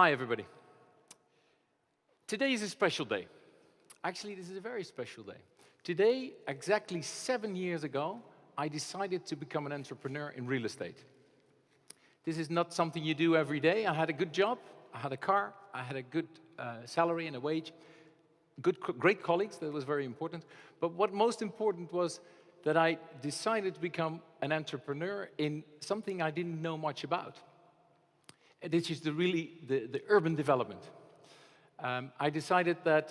Hi, everybody. Today is a special day. Actually, this is a very special day. Today, exactly 7 years ago, I decided to become an entrepreneur in real estate. This is not something you do every day. I had a good job, I had a car, I had a good salary and a wage, great colleagues, that was very important. But what most important was that I decided to become an entrepreneur in something I didn't know much about. This is the urban development. I decided that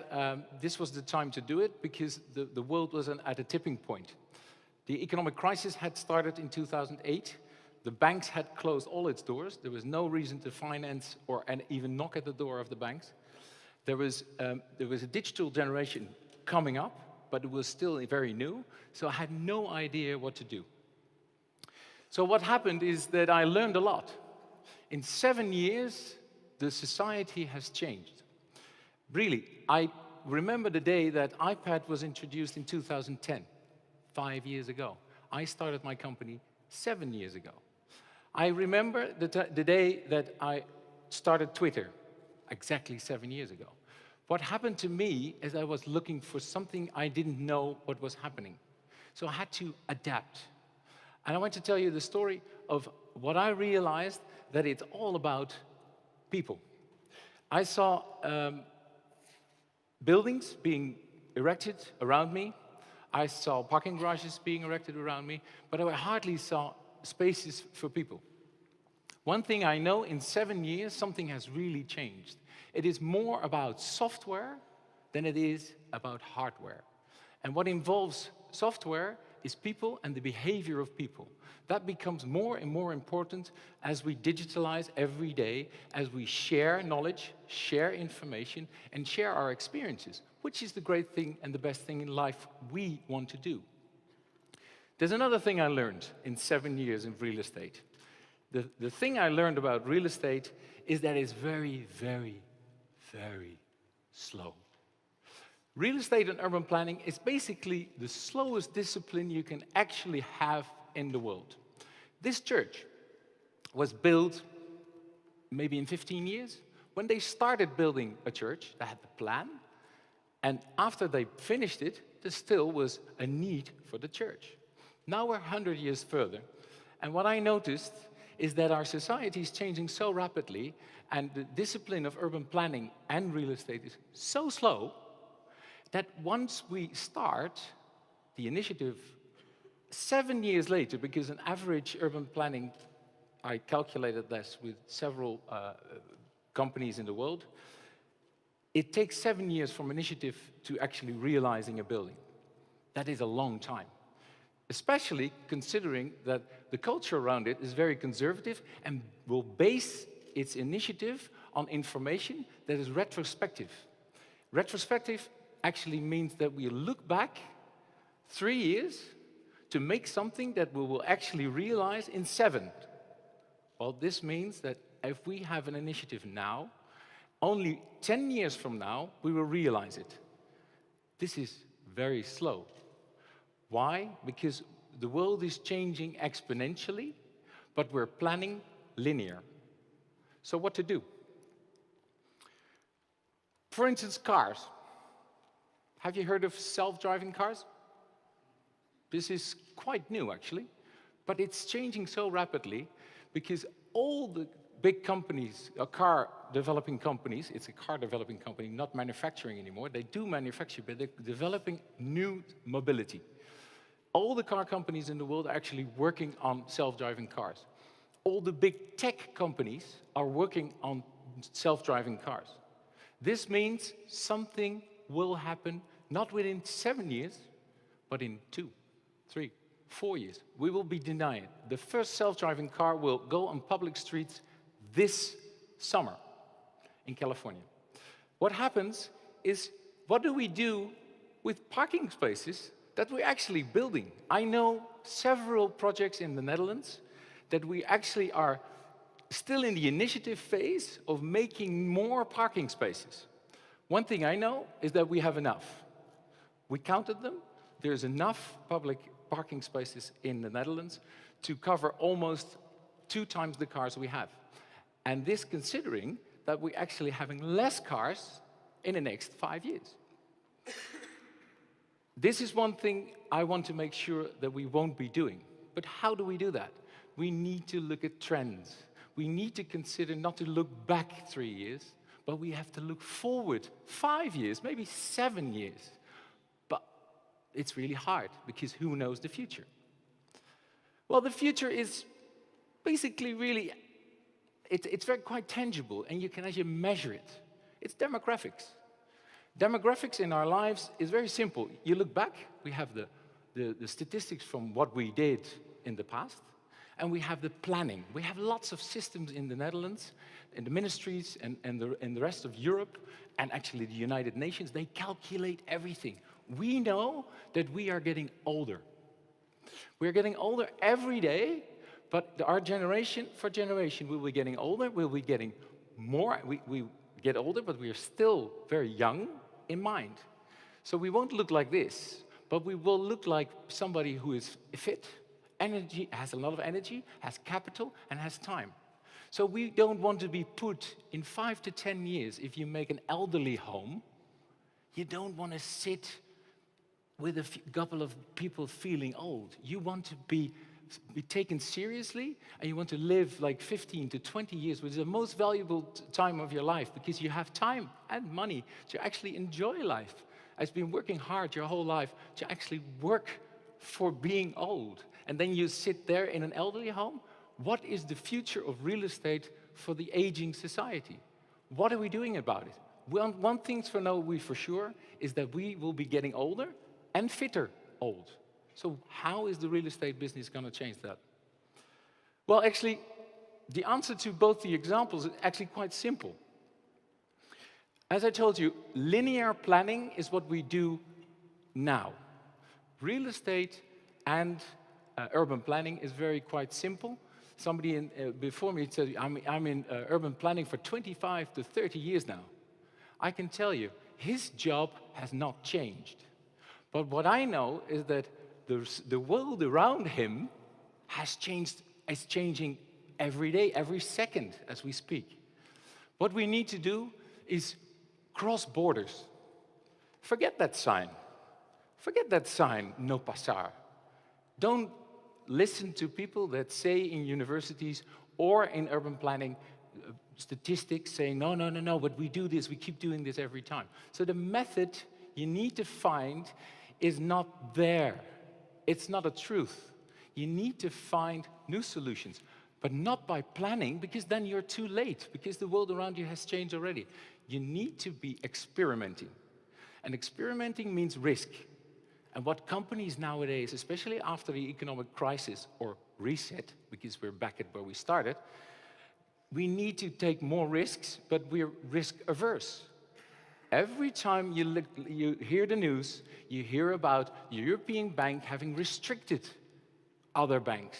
this was the time to do it because the world was at a tipping point. The economic crisis had started in 2008. The banks had closed all its doors. There was no reason to finance and even knock at the door of the banks. There was a digital generation coming up, but it was still very new, so I had no idea what to do. So what happened is that I learned a lot. In 7 years, the society has changed. Really, I remember the day that iPad was introduced in 2010, 5 years ago. I started my company 7 years ago. I remember the day that I started Twitter, exactly 7 years ago. What happened to me is I was looking for something I didn't know what was happening. So I had to adapt. And I want to tell you the story of what I realized, that it's all about people. I saw buildings being erected around me. I saw parking garages being erected around me, but I hardly saw spaces for people. One thing I know, in 7 years, something has really changed. It is more about software than it is about hardware. And what involves software is people and the behavior of people. That becomes more and more important as we digitalize every day, as we share knowledge, share information, and share our experiences, which is the great thing and the best thing in life we want to do. There's another thing I learned in 7 years in real estate. The thing I learned about real estate is that it's very, very, very slow. Real estate and urban planning is basically the slowest discipline you can actually have in the world. This church was built maybe in 15 years. When they started building a church, they had the plan, and after they finished it, there still was a need for the church. Now we're 100 years further, and what I noticed is that our society is changing so rapidly, and the discipline of urban planning and real estate is so slow, that once we start the initiative 7 years later, because an average urban planning, I calculated this with several companies in the world, it takes 7 years from initiative to actually realizing a building. That is a long time, especially considering that the culture around it is very conservative and will base its initiative on information that is retrospective. Retrospective actually means that we look back 3 years to make something that we will actually realize in 7. Well, this means that if we have an initiative now, only 10 years from now, we will realize it. This is very slow. Why? Because the world is changing exponentially, but we're planning linear. So what to do? For instance, cars. Have you heard of self-driving cars? This is quite new, actually, but it's changing so rapidly because all the big companies, car developing companies, it's a car developing company, not manufacturing anymore. They do manufacture, but they're developing new mobility. All the car companies in the world are actually working on self-driving cars. All the big tech companies are working on self-driving cars. This means something will happen not within 7 years, but in 2, 3, 4 years. We will be denied. The first self-driving car will go on public streets this summer in California. What happens is, what do we do with parking spaces that we're actually building? I know several projects in the Netherlands that we actually are still in the initiative phase of making more parking spaces. One thing I know is that we have enough. We counted them. There's enough public parking spaces in the Netherlands to cover almost 2 times the cars we have. And this considering that we're actually having less cars in the next 5 years. This is one thing I want to make sure that we won't be doing. But how do we do that? We need to look at trends. We need to consider not to look back 3 years, but we have to look forward 5 years, maybe 7 years. But it's really hard, because who knows the future? Well, the future is basically really, it's very quite tangible, and you can actually measure it. It's demographics. Demographics in our lives is very simple. You look back, we have the statistics from what we did in the past, and we have the planning. We have lots of systems in the Netherlands, in the ministries, and the rest of Europe, and actually the United Nations. They calculate everything. We know that we are getting older. We're getting older every day, but our generation for generation will be getting older, we'll be getting more. We get older, but we are still very young in mind. So we won't look like this, but we will look like somebody who is fit, has a lot of energy, has capital, and has time. So we don't want to be put in 5 to 10 years, if you make an elderly home, you don't want to sit with a couple of people feeling old. You want to be taken seriously, and you want to live like 15 to 20 years, which is the most valuable time of your life, because you have time and money to actually enjoy life. I've been working hard your whole life to actually work for being old. And then you sit there in an elderly home. What is the future of real estate for the aging society? What are we doing about it? One thing for sure is that we will be getting older and fitter old. So how is the real estate business going to change that? Well, actually, the answer to both the examples is actually quite simple. As I told you, linear planning is what we do now. Real estate and urban planning is quite simple. Somebody before me said, I'm in urban planning for 25 to 30 years now. I can tell you, his job has not changed. But what I know is that the world around him has changed, is changing every day, every second as we speak. What we need to do is cross borders. Forget that sign. Forget that sign, no pasar. Don't listen to people that say in universities or in urban planning statistics saying, no, but we do this, we keep doing this every time. So the method you need to find is not there. It's not a truth. You need to find new solutions, but not by planning, because then you're too late, because the world around you has changed already. You need to be experimenting. And experimenting means risk. And what companies nowadays, especially after the economic crisis or reset, because we're back at where we started, we need to take more risks, but we're risk averse. Every time you hear the news, you hear about the European Bank having restricted other banks.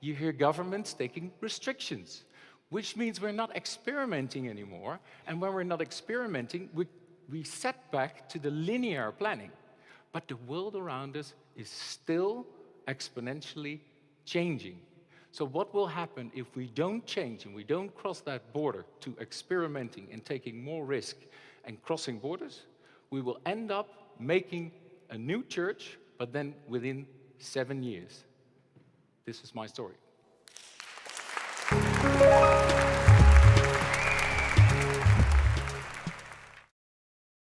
You hear governments taking restrictions, which means we're not experimenting anymore. And when we're not experimenting, we set back to the linear planning. But the world around us is still exponentially changing. So what will happen if we don't change and we don't cross that border to experimenting and taking more risk and crossing borders? We will end up making a new church, but then within 7 years. This is my story.